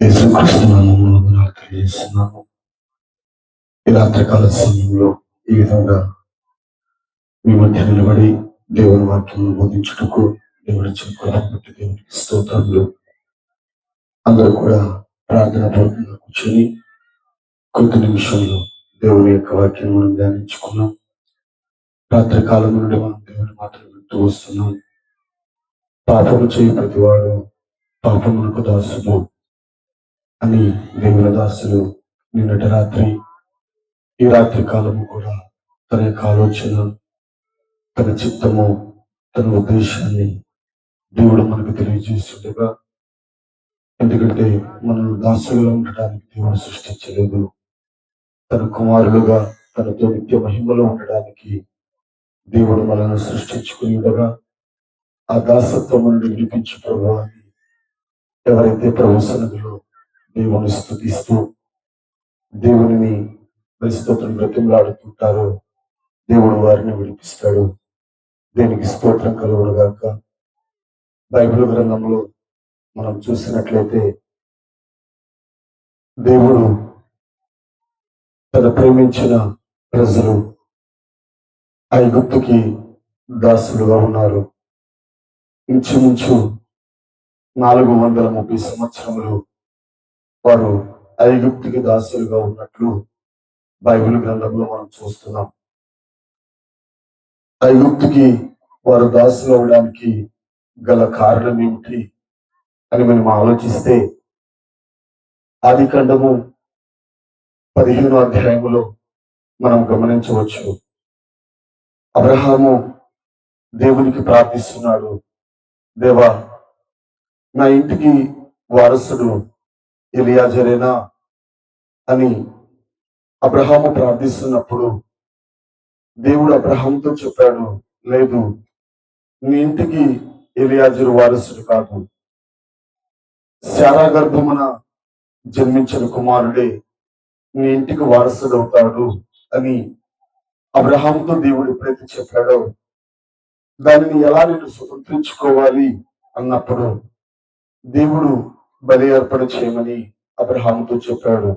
యేసుక్రీస్తు నామములో వందనాలు తెలియజేస్తున్నాను. ఈ రాత్రికాల సమయంలో ఈ విధంగా మీ మధ్య నిలబడి దేవుని వాక్యం బోధించుటకు దేవుడి చెప్పడం బట్టి దేవునికి స్తోత్రములు. అందరూ కూడా ప్రార్థన పూర్వకంగా కూర్చొని కొద్ది నిమిషంలో దేవుని యొక్క వాక్యం మనం ధ్యానించుకున్నాం. రాత్రి కాలం నుండి మనం దేవుని మాటలు వింటూ వస్తున్నాం. పాపము చేయి ప్రతివాడు పాపమునకు దాసుడు అని దేవుని దాసులు నిన్నటి రాత్రి ఈ రాత్రి కాలము కూడా తన యొక్క ఆలోచన, తన చిత్తము, తన ఉద్దేశాన్ని దేవుడు మనకు తెలియజేస్తుండగా, ఎందుకంటే మనం దాసులుగా ఉండడానికి దేవుడు సృష్టించలేదు. తన కుమారులుగా తనతో నిత్య మహిమలో ఉండడానికి దేవుడు మనల్ని సృష్టించుకుని ఉండగా, ఆ దాసత్వం నుండి విడిపించు ప్రభువా అని ఎవరైతే ప్రభు సన్నిధిలో దేవుని స్తుతిస్తూ దేవునిని స్తోత్రం బ్రతిమలాడుతుంటారో దేవుడు వారిని విడిపిస్తాడు. దేనికి స్తోత్రం కలుగునుగాక. బైబిల్ గ్రంథంలో మనం చూసినట్లయితే దేవుడు తన ప్రేమించిన ప్రజలు ఐగుప్తుకి దాసులుగా ఉన్నారు. ఇంచుమించు 430 సంవత్సరములు వారు ఐగుప్తుకి దాసులుగా ఉన్నట్లు బైబిల్ గ్రంథంలో మనం చూస్తున్నాం. ఐగుప్తుకి వారు దాసులు అవడానికి గల కారణం ఏమిటి అని మనం ఆలోచిస్తే, ఆది కాండము 15వ అధ్యాయములో మనం గమనించవచ్చు. అబ్రహాము దేవునికి ప్రార్థిస్తున్నాడు, దేవా నా ఇంటికి వారసుడు ఎలియాజరేనా అని అబ్రహాము ప్రార్థిస్తున్నప్పుడు దేవుడు అబ్రహాముతో చెప్పాడు, లేదు, నీ ఇంటికి ఎలియాజరు వారసుడు కాదు, శారా గర్భమున జన్మించిన కుమారుడే నీ ఇంటికి వారసుడు అవుతాడు అని అబ్రహాముతో దేవుడు ఎప్పుడైతే చెప్పాడో, దానిని ఎలా నేను స్వతంత్రించుకోవాలి అన్నప్పుడు దేవుడు బలి అర్పణ చేయమని అబ్రహాముతో చెప్పాడు.